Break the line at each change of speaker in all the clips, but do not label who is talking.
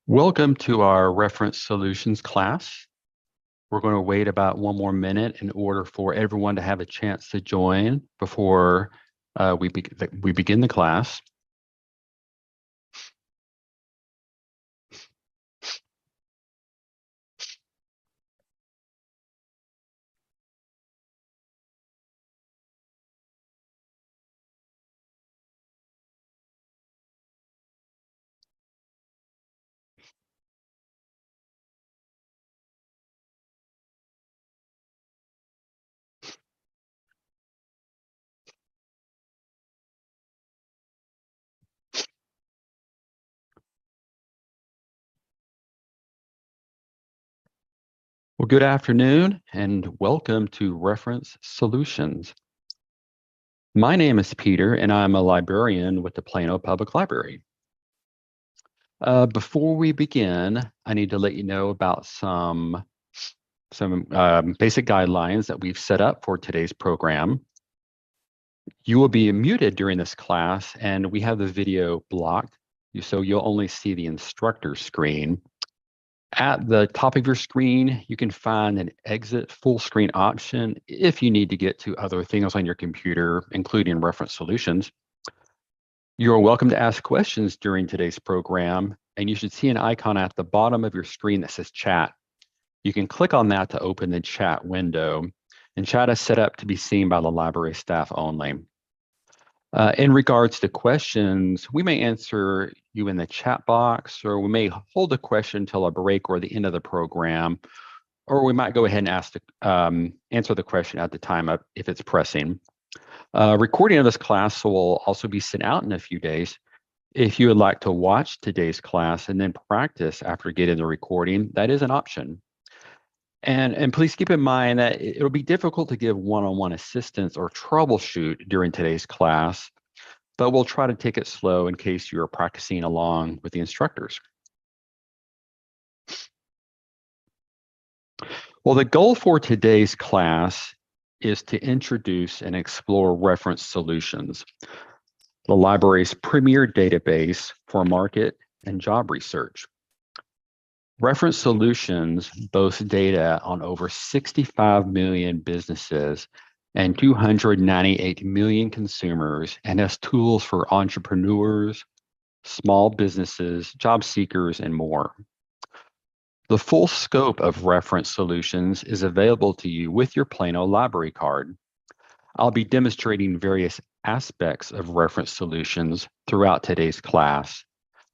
Welcome to our reference solutions class. We're going to wait about one more minute in order for everyone to have a chance to join before we begin the class. Well, good afternoon and welcome to Reference Solutions. My name is Peter and I'm a librarian with the Plano Public Library. Before we begin, I need to let you know about some basic guidelines that we've set up for today's program. You will be muted during this class and we have the video blocked, so you'll only see the instructor screen. At the top of your screen, you can find an exit full screen option if you need to get to other things on your computer, including reference solutions. You're welcome to ask questions during today's program, and you should see an icon at the bottom of your screen that says chat. You can click on that to open the chat window, and chat is set up to be seen by the library staff only. In regards to questions, we may answer you in the chat box, or we may hold a question until a break or the end of the program, or we might go ahead and answer the question at the time if it's pressing. Recording of this class will also be sent out in a few days. If you would like to watch today's class and then practice after getting the recording, that is an option. And please keep in mind that it'll be difficult to give one-on-one assistance or troubleshoot during today's class, but we'll try to take it slow in case you are practicing along with the instructors. Well, the goal for today's class is to introduce and explore reference solutions, the library's premier database for market and job research. Reference Solutions boasts data on over 65 million businesses and 298 million consumers, and has tools for entrepreneurs, small businesses, job seekers, and more. The full scope of Reference Solutions is available to you with your Plano library card. I'll be demonstrating various aspects of Reference Solutions throughout today's class.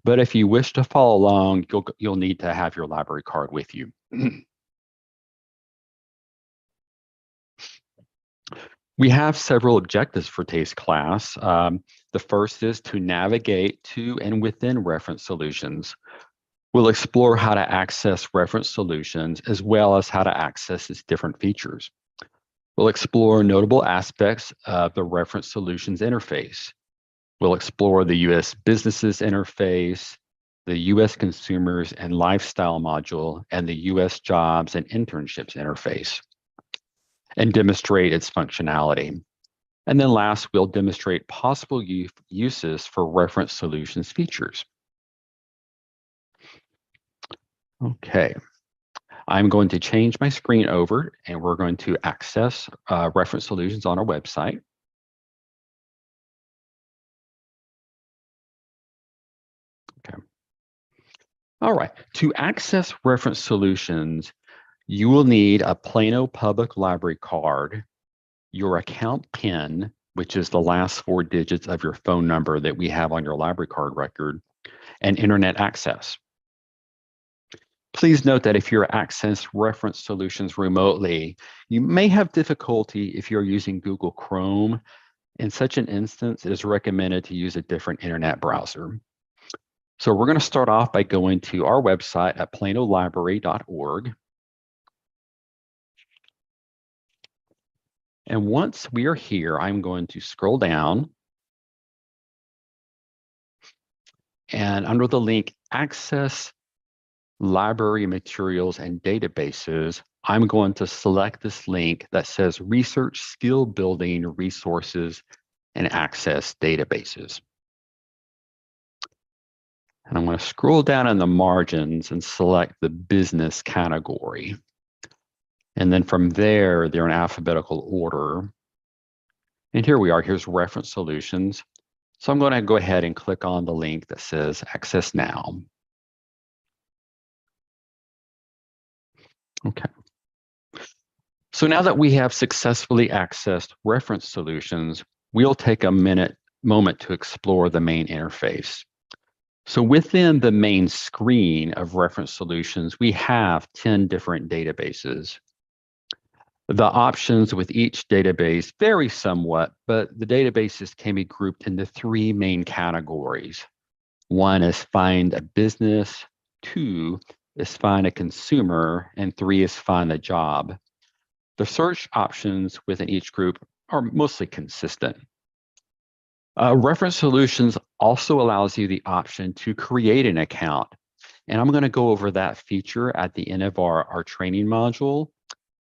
But if you wish to follow along, you'll need to have your library card with you. We have several objectives for today's class. The first is to navigate to and within reference solutions. We'll explore how to access reference solutions as well as how to access its different features. We'll explore notable aspects of the reference solutions interface. We'll explore the U.S. Businesses interface, the U.S. Consumers and Lifestyle module, and the U.S. Jobs and Internships interface, and demonstrate its functionality. And then last, we'll demonstrate possible uses for reference solutions features. Okay, I'm going to change my screen over, and we're going to access reference solutions on our website. Okay. All right, to access reference solutions, you will need a Plano Public Library card, your account PIN, which is the last 4 digits of your phone number that we have on your library card record, and internet access. Please note that if you're accessing reference solutions remotely, you may have difficulty if you're using Google Chrome. In such an instance, it is recommended to use a different internet browser. So we're going to start off by going to our website at planolibrary.org. And once we are here, I'm going to scroll down. And under the link Access Library Materials and Databases, I'm going to select this link that says Research Skill Building Resources and Access Databases. And I'm going to scroll down in the margins and select the business category. And then from there, they're in alphabetical order. And here we are. Here's reference solutions. So I'm going to go ahead and click on the link that says Access Now. Okay. So now that we have successfully accessed reference solutions, we'll take a moment to explore the main interface. So within the main screen of reference solutions, we have 10 different databases. The options with each database vary somewhat, but the databases can be grouped into three main categories. One is find a business, two is find a consumer, and three is find a job. The search options within each group are mostly consistent. Reference Solutions also allows you the option to create an account. And I'm going to go over that feature at the end of our training module.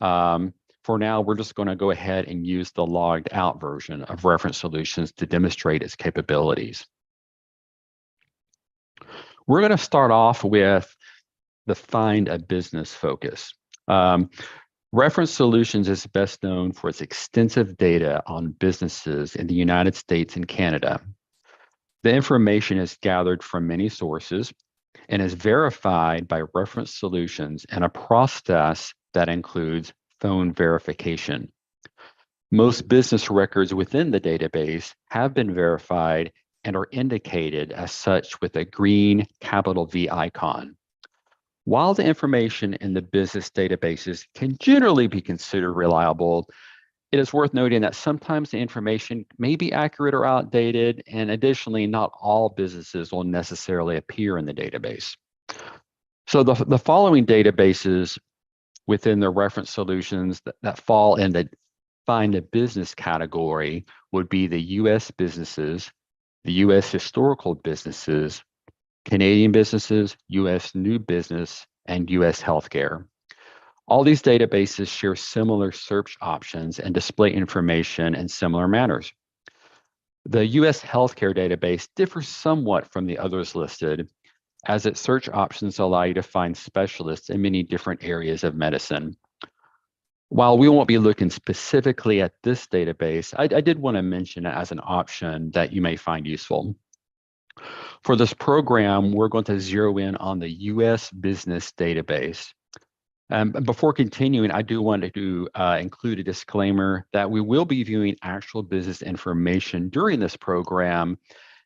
For now, we're just going to go ahead and use the logged out version of Reference Solutions to demonstrate its capabilities. We're going to start off with the Find a Business focus. Reference Solutions is best known for its extensive data on businesses in the United States and Canada. The information is gathered from many sources and is verified by Reference Solutions in a process that includes phone verification. Most business records within the database have been verified and are indicated as such with a green capital V icon. While the information in the business databases can generally be considered reliable, it is worth noting that sometimes the information may be accurate or outdated, and additionally, not all businesses will necessarily appear in the database. So the following databases within the reference solutions that fall in the Find a Business category would be the U.S. businesses, the U.S. historical businesses, Canadian businesses, U.S. new business, and U.S. healthcare. All these databases share similar search options and display information in similar manners. The U.S. healthcare database differs somewhat from the others listed, as its search options allow you to find specialists in many different areas of medicine. While we won't be looking specifically at this database, I did want to mention it as an option that you may find useful. For this program, we're going to zero in on the U.S. business database. Before continuing, I do want to include a disclaimer that we will be viewing actual business information during this program,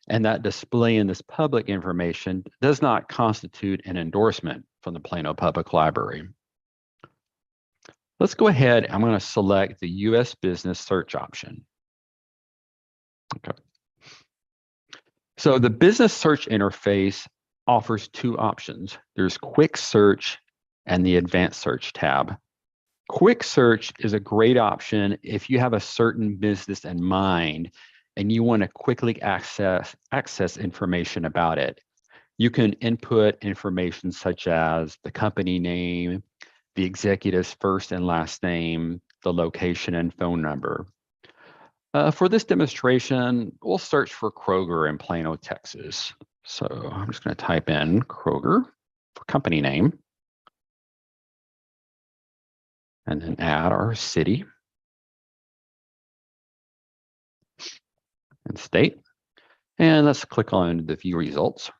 and that displaying this public information does not constitute an endorsement from the Plano Public Library. Let's go ahead. I'm going to select the U.S. business search option. Okay. So the business search interface offers two options. There's quick search and the advanced search tab. Quick search is a great option if you have a certain business in mind and you want to quickly access information about it. You can input information such as the company name, the executive's first and last name, the location and phone number. For this demonstration, we'll search for Kroger in Plano, Texas. So I'm just going to type in Kroger for company name, and then add our city and state. And let's click on the view results.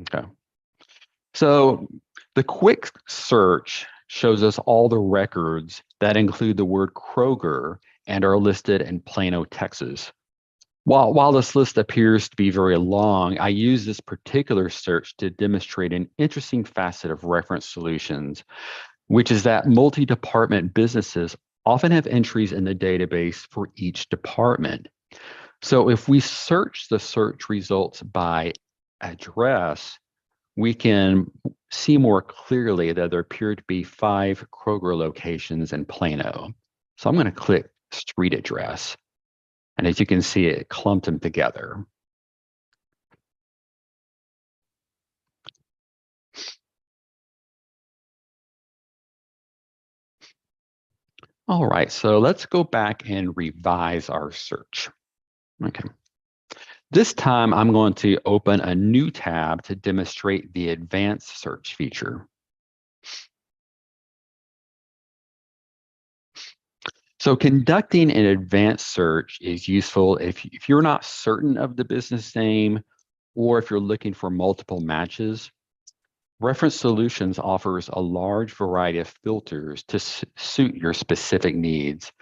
Okay. So the quick search shows us all the records that include the word Kroger and are listed in Plano, Texas. While this list appears to be very long, I use this particular search to demonstrate an interesting facet of reference solutions, which is that multi-department businesses often have entries in the database for each department. So if we search the search results by address, we can see more clearly that there appear to be 5 Kroger locations in Plano. So I'm going to click street address. And as you can see, it clumped them together. All right, so let's go back and revise our search. Okay. This time, I'm going to open a new tab to demonstrate the advanced search feature. So conducting an advanced search is useful if you're not certain of the business name or if you're looking for multiple matches. Reference Solutions offers a large variety of filters to suit your specific needs,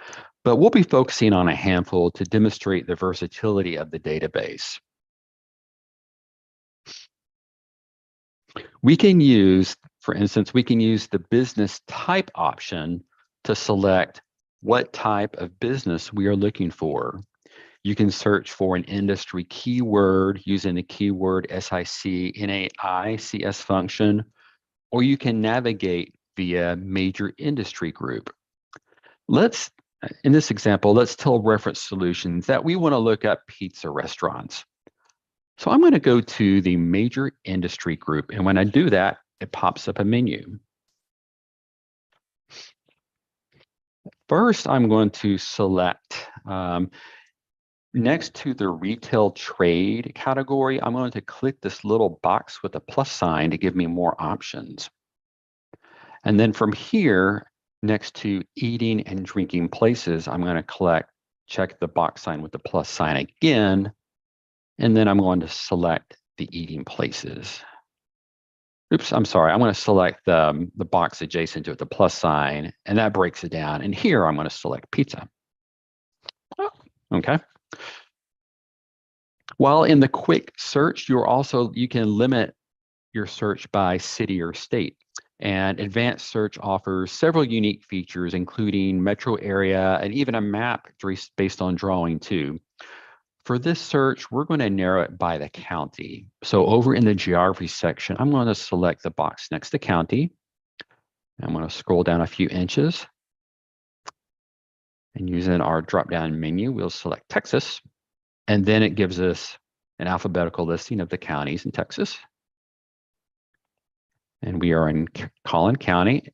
but we'll be focusing on a handful to demonstrate the versatility of the database. We can use, for instance, we can use the business type option to select what type of business we are looking for. You can search for an industry keyword using the keyword SIC-NAICS function, or you can navigate via major industry group. In this example, let's tell Reference Solutions that we want to look up pizza restaurants. So I'm going to go to the major industry group, and when I do that, it pops up a menu. First, I'm going to select next to the retail trade category, I'm going to click this little box with a plus sign to give me more options. And then from here, next to eating and drinking places, I'm going to check the box sign with the plus sign again, and then I'm going to select the eating places. Oops, I'm sorry. I'm going to select the box adjacent to it, the plus sign, and that breaks it down. And here I'm going to select pizza. Okay. While in the quick search, you can limit your search by city or state. And advanced search offers several unique features, including metro area and even a map based on drawing too. For this search, we're going to narrow it by the county. So over in the geography section, I'm going to select the box next to county. I'm going to scroll down a few inches. And using our drop-down menu, we'll select Texas. And then it gives us an alphabetical listing of the counties in Texas. And we are in Collin County.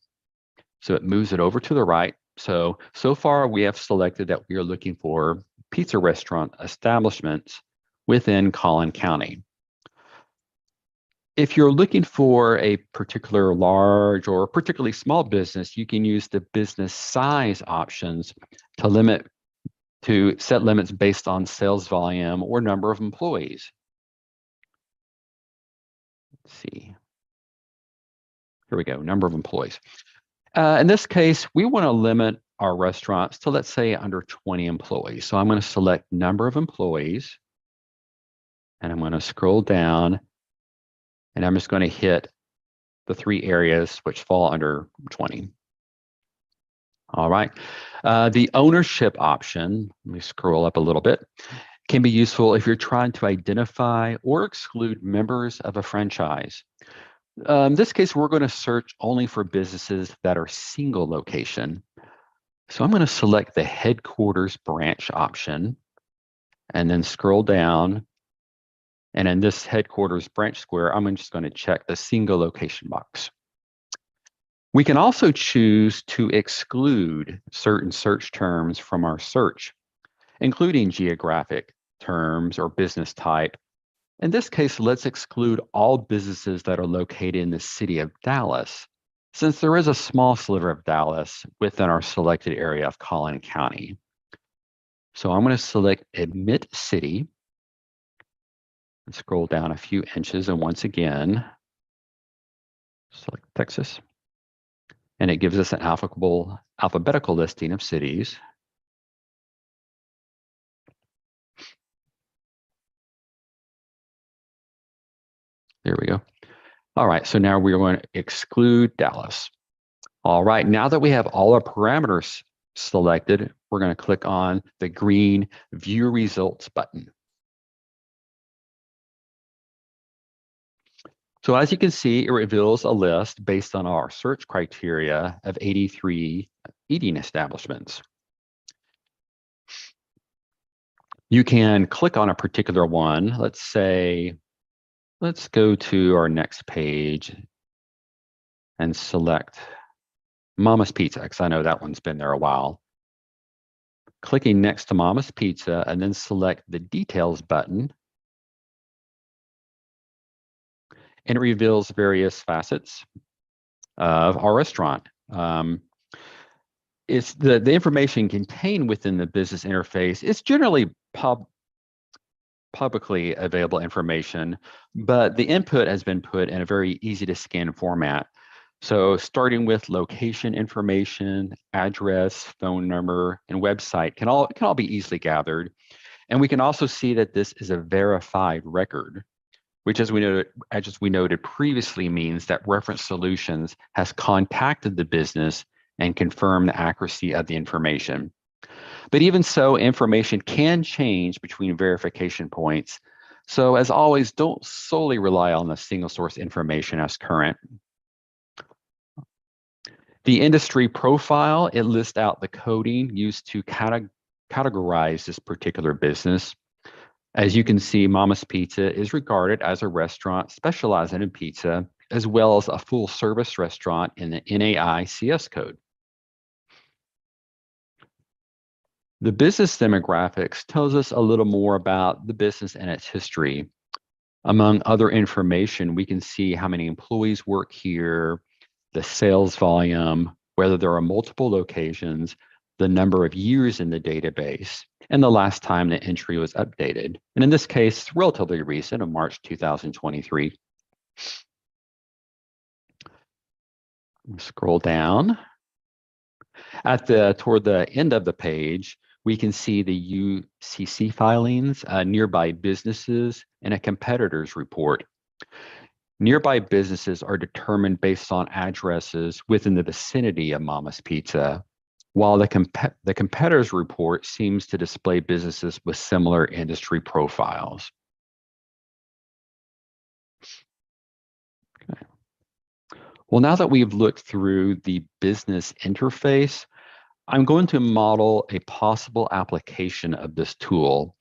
So it moves it over to the right. So far we have selected that we are looking for pizza restaurant establishments within Collin County. If you're looking for a particular large or particularly small business, you can use the business size options to set limits based on sales volume or number of employees. Let's see. Here we go, number of employees. In this case, we want to limit our restaurants to, let's say, under 20 employees. So I'm going to select number of employees, and I'm going to scroll down, and I'm just going to hit the 3 areas which fall under 20. All right. The ownership option, let me scroll up a little bit, can be useful if you're trying to identify or exclude members of a franchise. In this case, we're going to search only for businesses that are single location. So I'm going to select the headquarters branch option and then scroll down. And in this headquarters branch square, I'm just going to check the single location box. We can also choose to exclude certain search terms from our search, including geographic terms or business type. In this case, let's exclude all businesses that are located in the city of Dallas, since there is a small sliver of Dallas within our selected area of Collin County. So I'm going to select Admit City and scroll down a few inches, and once again, select Texas. And it gives us an alphabetical listing of cities. There we go. All right, so now we're going to exclude Dallas. All right, now that we have all our parameters selected, we're going to click on the green View Results button. So as you can see, it reveals a list based on our search criteria of 83 eating establishments. You can click on a particular one. Let's go to our next page and select Mama's Pizza, because I know that one's been there a while. Clicking next to Mama's Pizza and then select the Details button and it reveals various facets of our restaurant. It's the information contained within the business interface. It's generally publicly available information, but the input has been put in a very easy to scan format. So starting with location information, address, phone number, and website can all be easily gathered. And we can also see that this is a verified record, which as we noted previously means that Reference Solutions has contacted the business and confirmed the accuracy of the information. But even so, information can change between verification points. So as always, don't solely rely on the single source information as current. The industry profile, it lists out the coding used to categorize this particular business. As you can see, Mama's Pizza is regarded as a restaurant specializing in pizza, as well as a full service restaurant in the NAICS code. The business demographics tells us a little more about the business and its history. Among other information, we can see how many employees work here, the sales volume, whether there are multiple locations, the number of years in the database, and the last time the entry was updated. And in this case, relatively recent, of March 2023. Scroll down. Toward the end of the page, we can see the UCC filings, nearby businesses, and a competitors report. Nearby businesses are determined based on addresses within the vicinity of Mama's Pizza, while the competitors report seems to display businesses with similar industry profiles. Okay. Well, now that we've looked through the business interface, I'm going to model a possible application of this tool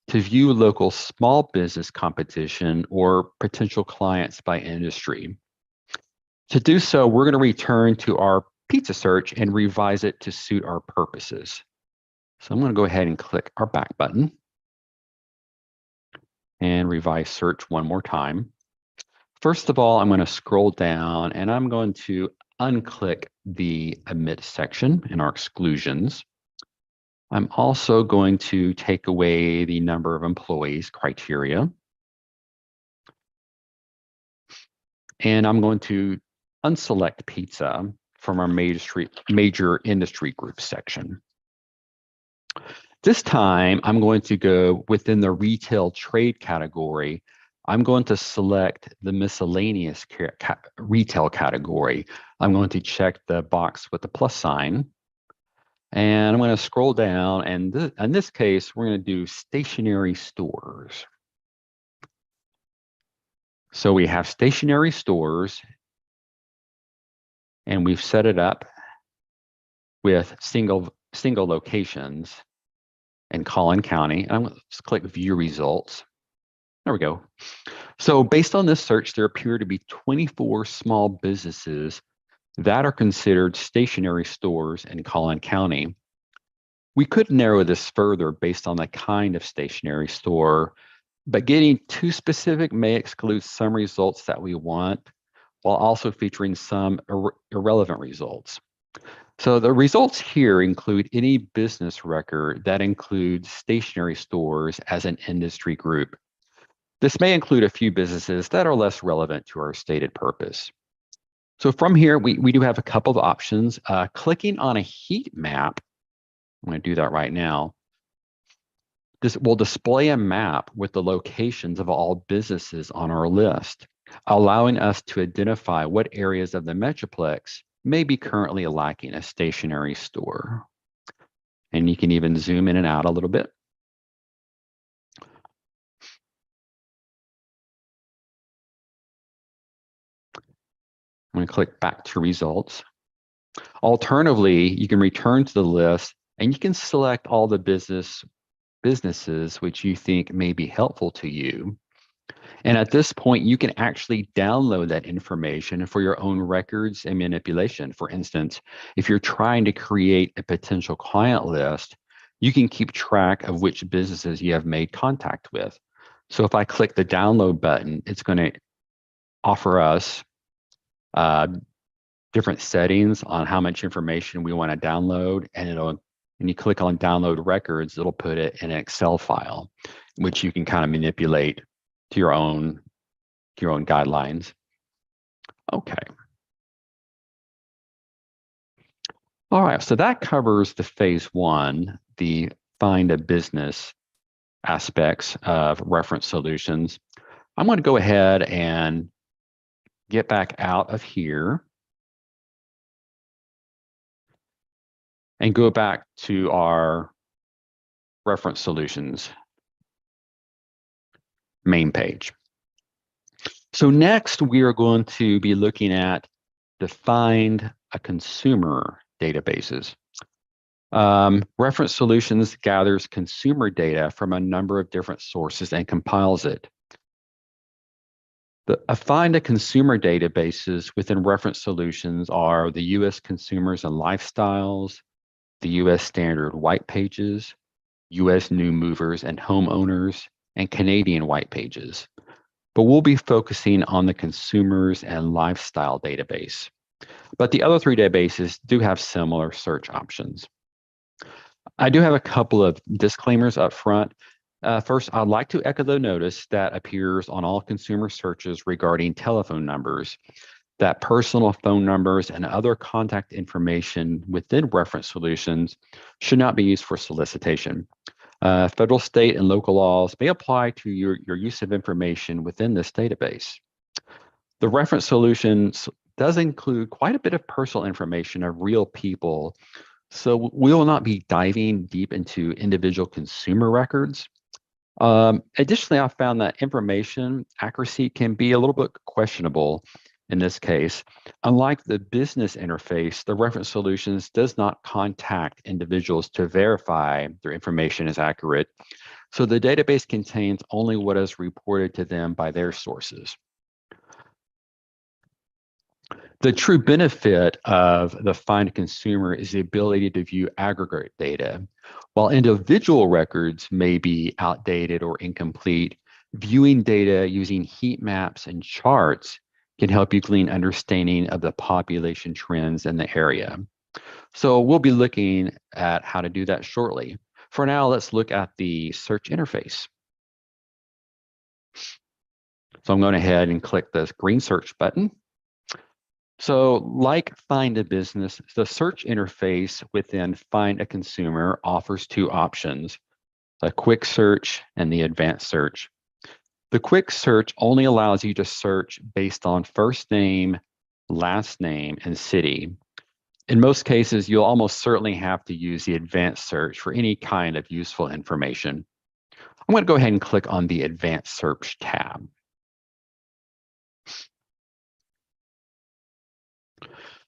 to view local small business competition or potential clients by industry. To do so, we're going to return to our pizza search and revise it to suit our purposes. So I'm going to go ahead and click our back button and revise search one more time. First of all, I'm going to scroll down and I'm going to unclick the omit section in our exclusions. I'm also going to take away the number of employees criteria. And I'm going to unselect pizza from our major industry group section. This time, I'm going to go within the retail trade category. I'm going to select the miscellaneous retail category. I'm going to check the box with the plus sign. And I'm going to scroll down, and in this case, we're going to do stationary stores. So we have stationary stores, and we've set it up with single locations in Collin County. And I'm going to click View Results. There we go. So based on this search, there appear to be 24 small businesses that are considered stationary stores in Collin County. We could narrow this further based on the kind of stationary store, but getting too specific may exclude some results that we want, while also featuring some irrelevant results. So the results here include any business record that includes stationary stores as an industry group. This may include a few businesses that are less relevant to our stated purpose. So from here, we do have a couple of options. Clicking on a heat map, I'm going to do that right now. This will display a map with the locations of all businesses on our list, allowing us to identify what areas of the Metroplex may be currently lacking a stationary store. And you can even zoom in and out a little bit. I'm going to click back to results. Alternatively, you can return to the list and you can select all the businesses which you think may be helpful to you. And at this point, you can actually download that information for your own records and manipulation. For instance, if you're trying to create a potential client list, you can keep track of which businesses you have made contact with. So if I click the download button, it's going to offer us different settings on how much information we want to download, and when you click on download records, it'll put it in an Excel file, which you can kind of manipulate to your own guidelines. Okay. All right, so that covers the phase one, the find a business aspects of reference solutions. I'm going to go ahead and get back out of here and go back to our reference solutions main page. So next, we are going to be looking at find a consumer databases. Reference Solutions gathers consumer data from a number of different sources and compiles it. Find a consumer databases within Reference Solutions are the U.S. Consumers and Lifestyles, the U.S. Standard White Pages, U.S. New Movers and Homeowners, and Canadian White Pages. But we'll be focusing on the Consumers and Lifestyle database. But the other three databases do have similar search options. I do have a couple of disclaimers up front. First, I'd like to echo the notice that appears on all consumer searches regarding telephone numbers, that personal phone numbers and other contact information within reference solutions should not be used for solicitation. Federal, state, and local laws may apply to your use of information within this database. The reference solutions does include quite a bit of personal information of real people, so we will not be diving deep into individual consumer records. Additionally, I found that information accuracy can be a little bit questionable in this case. Unlike the business interface, the reference solutions does not contact individuals to verify their information is accurate. So the database contains only what is reported to them by their sources. The true benefit of the Find Consumer is the ability to view aggregate data. While individual records may be outdated or incomplete, viewing data using heat maps and charts can help you glean understanding of the population trends in the area. So we'll be looking at how to do that shortly. For now, let's look at the search interface. So I'm going ahead and click this green search button. So like Find a Business, the search interface within Find a Consumer offers two options, a quick search and the advanced search. The quick search only allows you to search based on first name, last name, and city. In most cases, you'll almost certainly have to use the advanced search for any kind of useful information. I'm going to go ahead and click on the advanced search tab.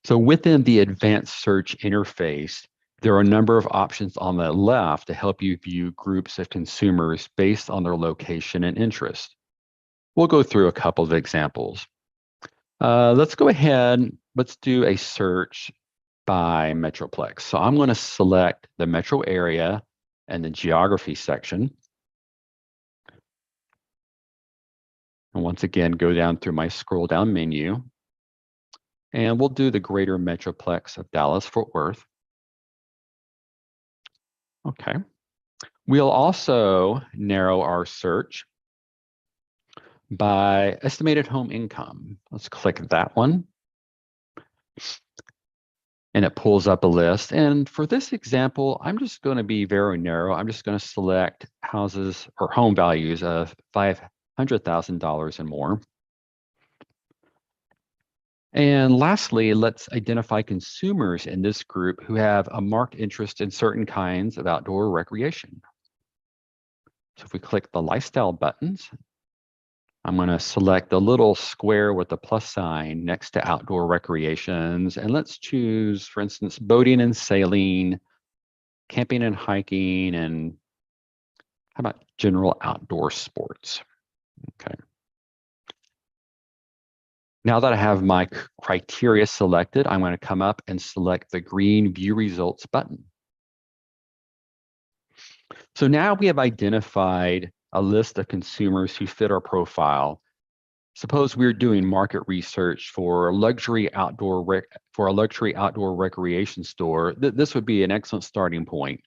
So within the advanced search interface, there are a number of options on the left to help you view groups of consumers based on their location and interest. We'll go through a couple of examples. Let's go ahead, let's do a search by Metroplex. So I'm going to select the metro area and the geography section. And once again, go down through my scroll down menu. And we'll do the greater Metroplex of Dallas-Fort Worth. Okay. We'll also narrow our search by estimated home income. Let's click that one. And it pulls up a list. And for this example, I'm just going to be very narrow. I'm just going to select houses or home values of $500,000 and more. And lastly, let's identify consumers in this group who have a marked interest in certain kinds of outdoor recreation. So if we click the lifestyle buttons, I'm going to select the little square with the plus sign next to outdoor recreations. And let's choose, for instance, boating and sailing, camping and hiking, and how about general outdoor sports? Okay. Now that I have my criteria selected, I'm going to come up and select the green View Results button. So now we have identified a list of consumers who fit our profile. Suppose we're doing market research for a luxury outdoor recreation store. This would be an excellent starting point.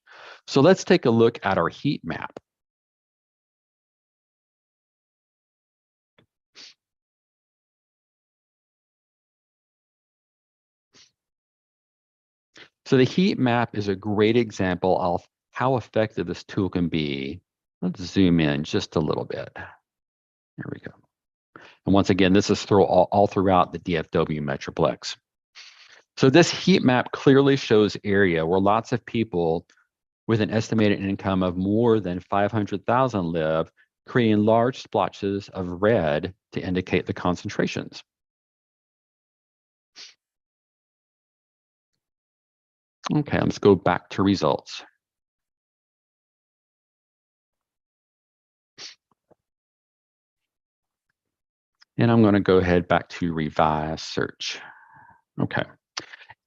So let's take a look at our heat map. So the heat map is a great example of how effective this tool can be. Let's zoom in just a little bit. There we go. And once again, this is all throughout the DFW Metroplex. So this heat map clearly shows area where lots of people with an estimated income of more than 500,000 live, creating large splotches of red to indicate the concentrations. Okay, let's go back to results. And I'm going to go ahead back to revise search. Okay.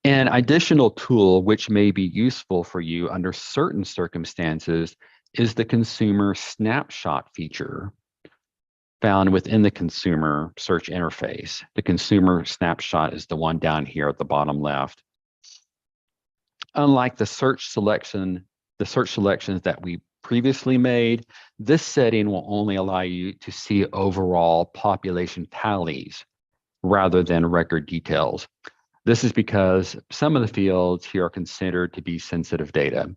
An additional tool which may be useful for you under certain circumstances is the consumer snapshot feature found within the consumer search interface. The consumer snapshot is the one down here at the bottom left. Unlike the search selections that we previously made, this setting will only allow you to see overall population tallies rather than record details. This is because some of the fields here are considered to be sensitive data.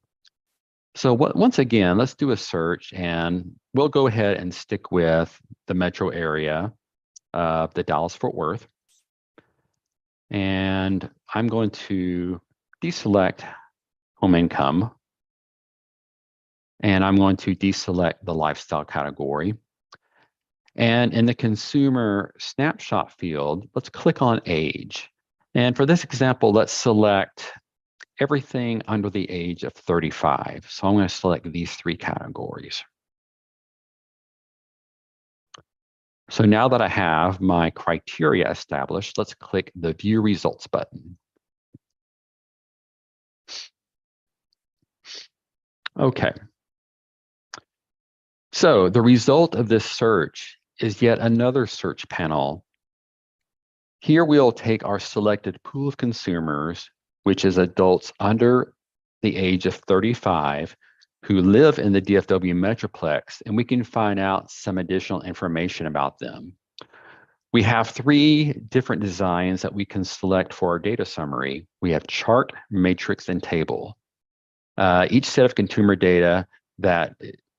So once again, let's do a search, and we'll go ahead and stick with the metro area of the Dallas-Fort Worth. And I'm going to deselect home income, and I'm going to deselect the lifestyle category. And in the consumer snapshot field, let's click on age. And for this example, let's select everything under the age of 35. So I'm going to select these three categories. So now that I have my criteria established, let's click the View Results button. Okay. So the result of this search is yet another search panel. Here we'll take our selected pool of consumers, which is adults under the age of 35 who live in the DFW Metroplex, and we can find out some additional information about them. We have three different designs that we can select for our data summary. We have chart, matrix, and table. Each set of consumer data that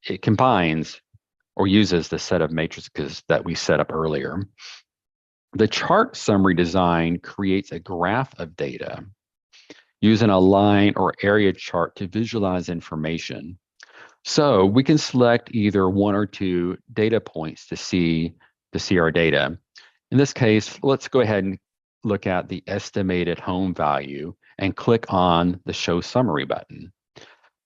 it combines or uses the set of matrices that we set up earlier. The chart summary design creates a graph of data using a line or area chart to visualize information. So we can select either one or two data points to see our data. In this case, let's go ahead and look at the estimated home value and click on the Show Summary button.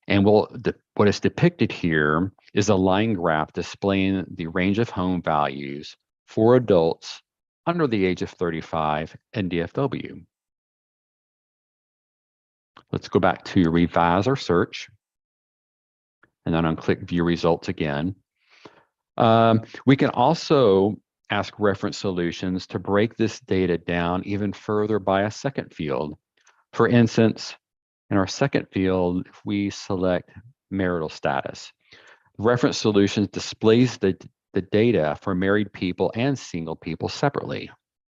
And what is depicted here is a line graph displaying the range of home values for adults under the age of 35 in DFW. Let's go back to revise our search, and then unclick View Results again. We can also ask reference solutions to break this data down even further by a second field. For instance, in our second field, if we select marital status, reference solutions displays the data for married people and single people separately.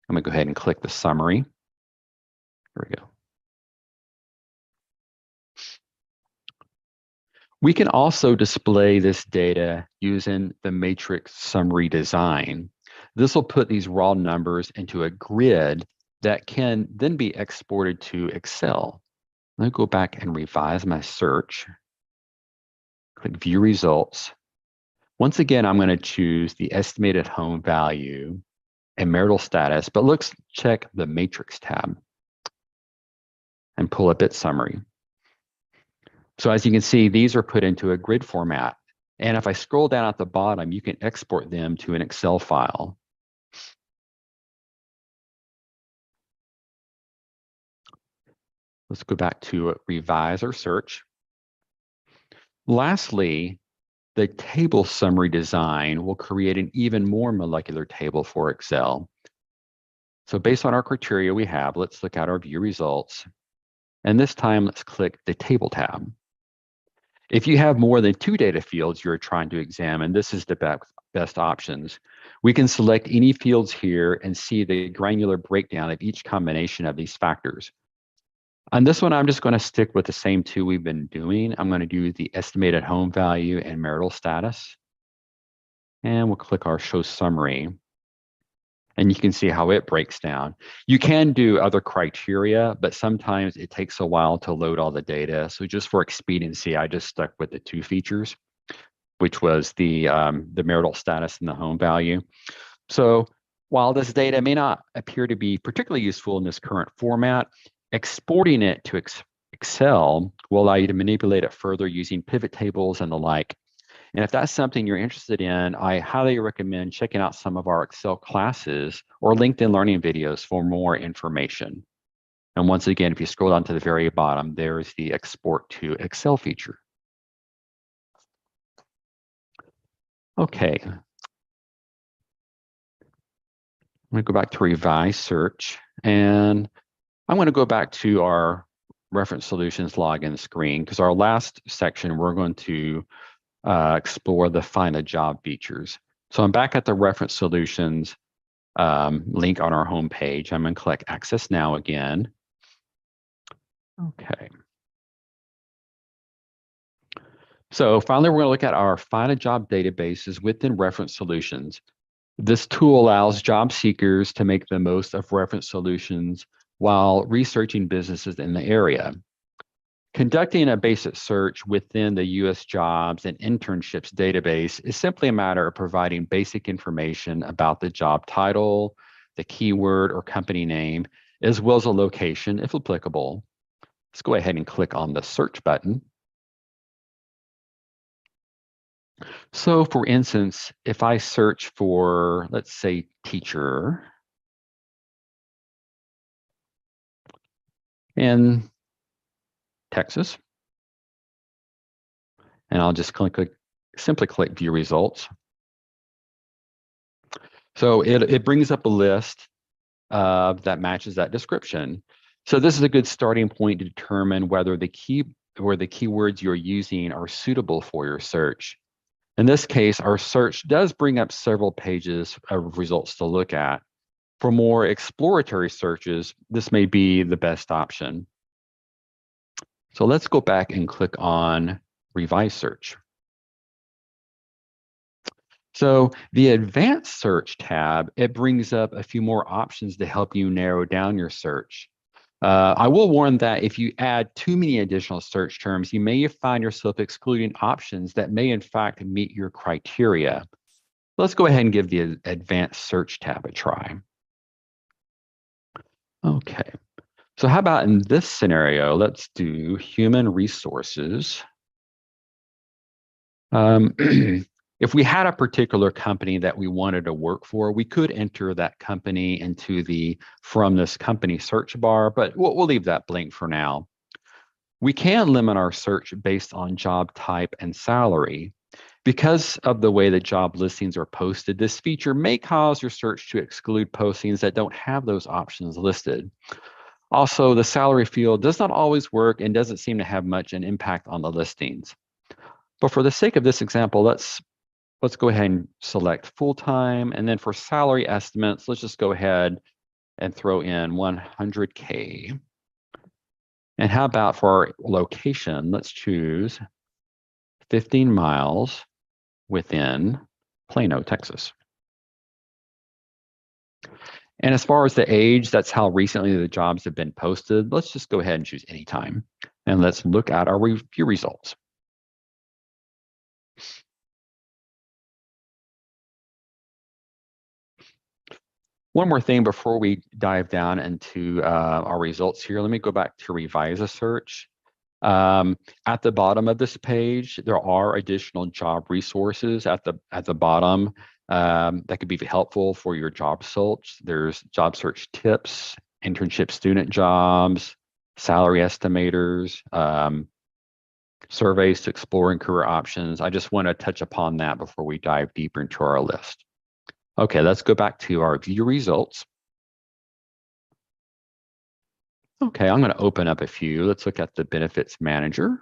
I'm gonna go ahead and click the summary. Here we go. We can also display this data using the matrix summary design. This will put these raw numbers into a grid that can then be exported to Excel. Let me go back and revise my search. Click View Results. Once again, I'm going to choose the estimated home value and marital status, but let's check the Matrix tab and pull up its summary. So as you can see, these are put into a grid format. And if I scroll down at the bottom, you can export them to an Excel file. Let's go back to revise or search. Lastly, the table summary design will create an even more molecular table for Excel. So based on our criteria we have, let's look at our view results. And this time, let's click the Table tab. If you have more than 2 data fields you're trying to examine, this is the best options. We can select any fields here and see the granular breakdown of each combination of these factors. On this one, I'm just going to stick with the same 2 we've been doing. I'm going to do the estimated home value and marital status. And we'll click our Show Summary. And you can see how it breaks down. You can do other criteria, but sometimes it takes a while to load all the data. So just for expediency, I just stuck with the 2 features, which was the marital status and the home value. So while this data may not appear to be particularly useful in this current format, exporting it to Excel will allow you to manipulate it further using pivot tables and the like. And if that's something you're interested in, I highly recommend checking out some of our Excel classes or LinkedIn learning videos for more information. And once again, if you scroll down to the very bottom, there's the Export to Excel feature. Okay. I'm going to go back to Revise Search, and I'm going to go back to our Reference Solutions login screen, because our last section, we're going to explore the Find a Job features. So I'm back at the Reference Solutions link on our home page. I'm going to click Access Now again. Okay. So finally, we're going to look at our Find a Job databases within Reference Solutions. This tool allows job seekers to make the most of Reference Solutions while researching businesses in the area. Conducting a basic search within the U.S. Jobs and Internships database is simply a matter of providing basic information about the job title, the keyword or company name, as well as a location if applicable. Let's go ahead and click on the search button. So for instance, if I search for, let's say, teacher in Texas, and I'll just simply click View Results. So it brings up a list that matches that description. So this is a good starting point to determine whether the keywords you're using are suitable for your search. In this case, our search does bring up several pages of results to look at. For more exploratory searches, this may be the best option. So let's go back and click on Revise Search. So the Advanced Search tab, it brings up a few more options to help you narrow down your search. I will warn that if you add too many additional search terms, you may find yourself excluding options that may in fact meet your criteria. Let's go ahead and give the Advanced Search tab a try. Okay, so how about in this scenario, let's do human resources. If we had a particular company that we wanted to work for, we could enter that company into the From This Company search bar, but we'll leave that blank for now. We can limit our search based on job type and salary. Because of the way that job listings are posted, this feature may cause your search to exclude postings that don't have those options listed. Also, the salary field does not always work and doesn't seem to have much an impact on the listings. But for the sake of this example, let's go ahead and select full-time. And then for salary estimates, let's just go ahead and throw in 100K. And how about for our location? Let's choose 15 miles within Plano, Texas. And as far as the age, that's how recently the jobs have been posted. Let's just go ahead and choose any time. And let's look at our review results. One more thing before we dive down into our results here, let me go back to Revise a Search. At the bottom of this page, there are additional job resources at the bottom that could be helpful for your job search. There's job search tips, internship student jobs, salary estimators, Surveys to explore and career options. I just want to touch upon that before we dive deeper into our list. Okay, let's go back to our view results. Okay, I'm going to open up a few. Let's look at the benefits manager.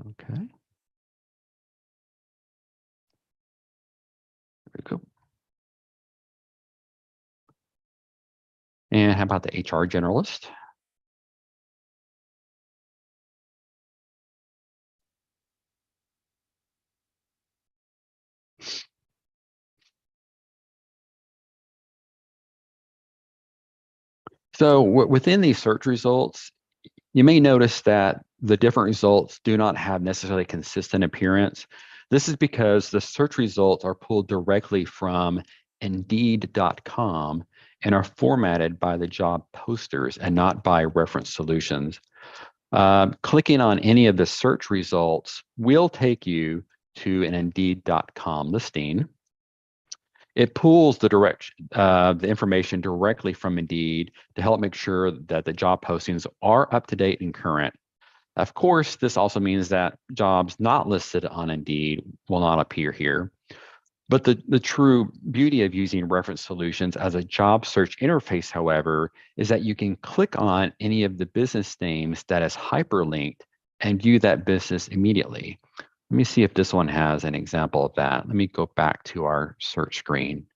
Okay. There we go. And how about the HR generalist? So within these search results, you may notice that the different results do not have necessarily consistent appearance. This is because the search results are pulled directly from Indeed.com and are formatted by the job posters and not by reference solutions. Clicking on any of the search results will take you to an Indeed.com listing. It pulls the information directly from Indeed to help make sure that the job postings are up to date and current. Of course, this also means that jobs not listed on Indeed will not appear here. But the true beauty of using reference solutions as a job search interface, however, is that you can click on any of the business names that is hyperlinked and view that business immediately. Let me see if this one has an example of that. Let me go back to our search screen.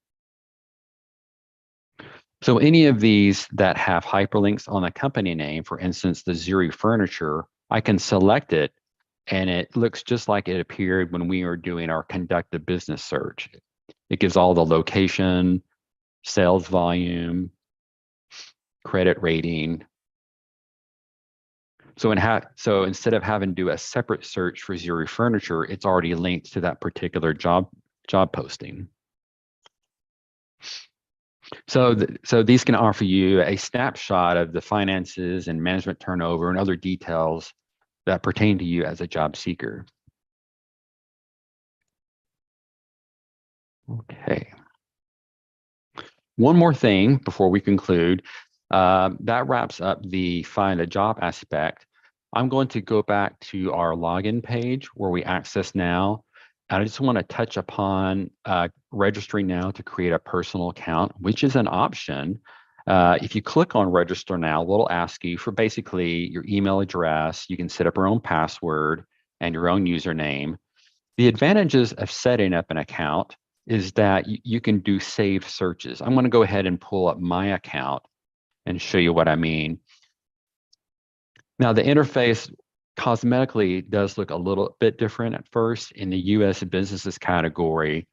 So any of these that have hyperlinks on the company name, for instance, the Zuri Furniture, I can select it and it looks just like it appeared when we were doing our conduct a business search. It gives all the location, sales volume, credit rating. So instead of having to do a separate search for Zuri Furniture, it's already linked to that particular job posting. So these can offer you a snapshot of the finances and management turnover and other details that pertain to you as a job seeker. Okay. One more thing before we conclude. That wraps up the find a job aspect. I'm going to go back to our login page where we access now. I just want to touch upon registering now to create a personal account, which is an option. If you click on register now, it'll ask you for basically your email address. You can set up your own password and your own username. The advantages of setting up an account is that you can do saved searches. I'm going to go ahead and pull up my account and show you what I mean. Now, the interface cosmetically does look a little bit different at first. In the US businesses category,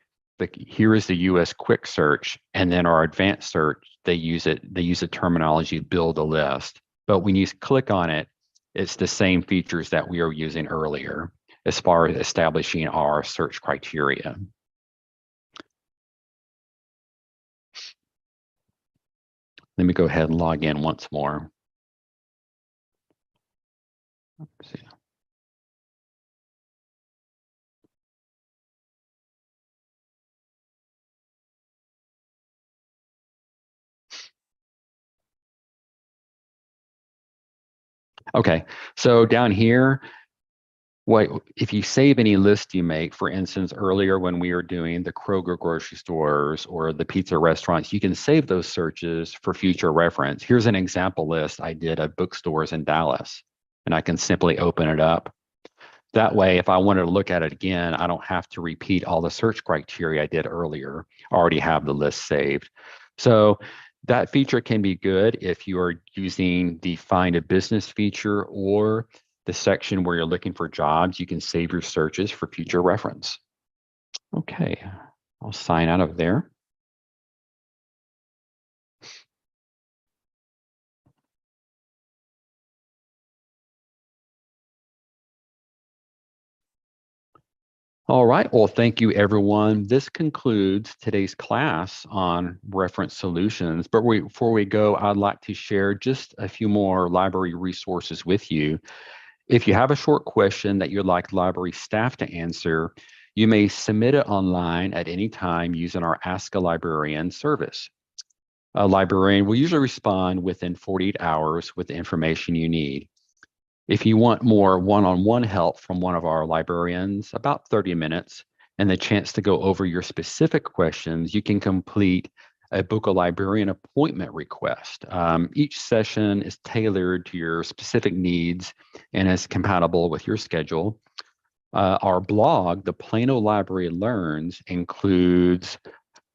here is the US quick search, and then our advanced search, they use the terminology build a list. But when you click on it, it's the same features that we were using earlier as far as establishing our search criteria. Let me go ahead and log in once more. Let's see. Okay, so down here, if you save any list you make, for instance, earlier when we were doing the Kroger grocery stores or the pizza restaurants, you can save those searches for future reference. Here's an example list I did of bookstores in Dallas, and I can simply open it up. That way, if I wanted to look at it again, I don't have to repeat all the search criteria I did earlier. I already have the list saved. So that feature can be good if you are using the find a business feature or the section where you're looking for jobs. You can save your searches for future reference. Okay, I'll sign out of there. All right, well, thank you, everyone. This concludes today's class on reference solutions. But before we go, I'd like to share just a few more library resources with you. If you have a short question that you'd like library staff to answer, you may submit it online at any time using our Ask a Librarian service. A librarian will usually respond within 48 hours with the information you need. If you want more one-on-one help from one of our librarians, about 30 minutes, and the chance to go over your specific questions, you can complete a Book a Librarian appointment request. Each session is tailored to your specific needs and is compatible with your schedule. Our blog, the Plano Library Learns, includes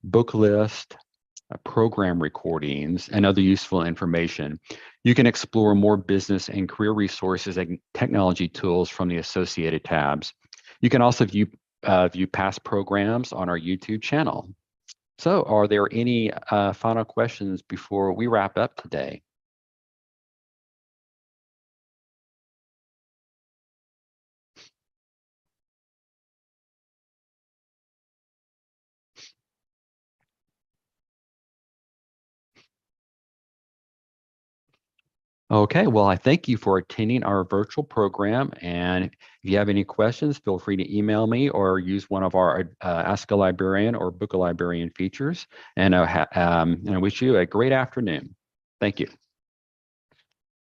book list, program recordings, and other useful information. You can explore more business and career resources and technology tools from the associated tabs. You can also view past programs on our YouTube channel. So are there any final questions before we wrap up today? Okay, well, I thank you for attending our virtual program. And if you have any questions, feel free to email me or use one of our Ask a Librarian or Book a Librarian features. And I wish you a great afternoon. Thank you.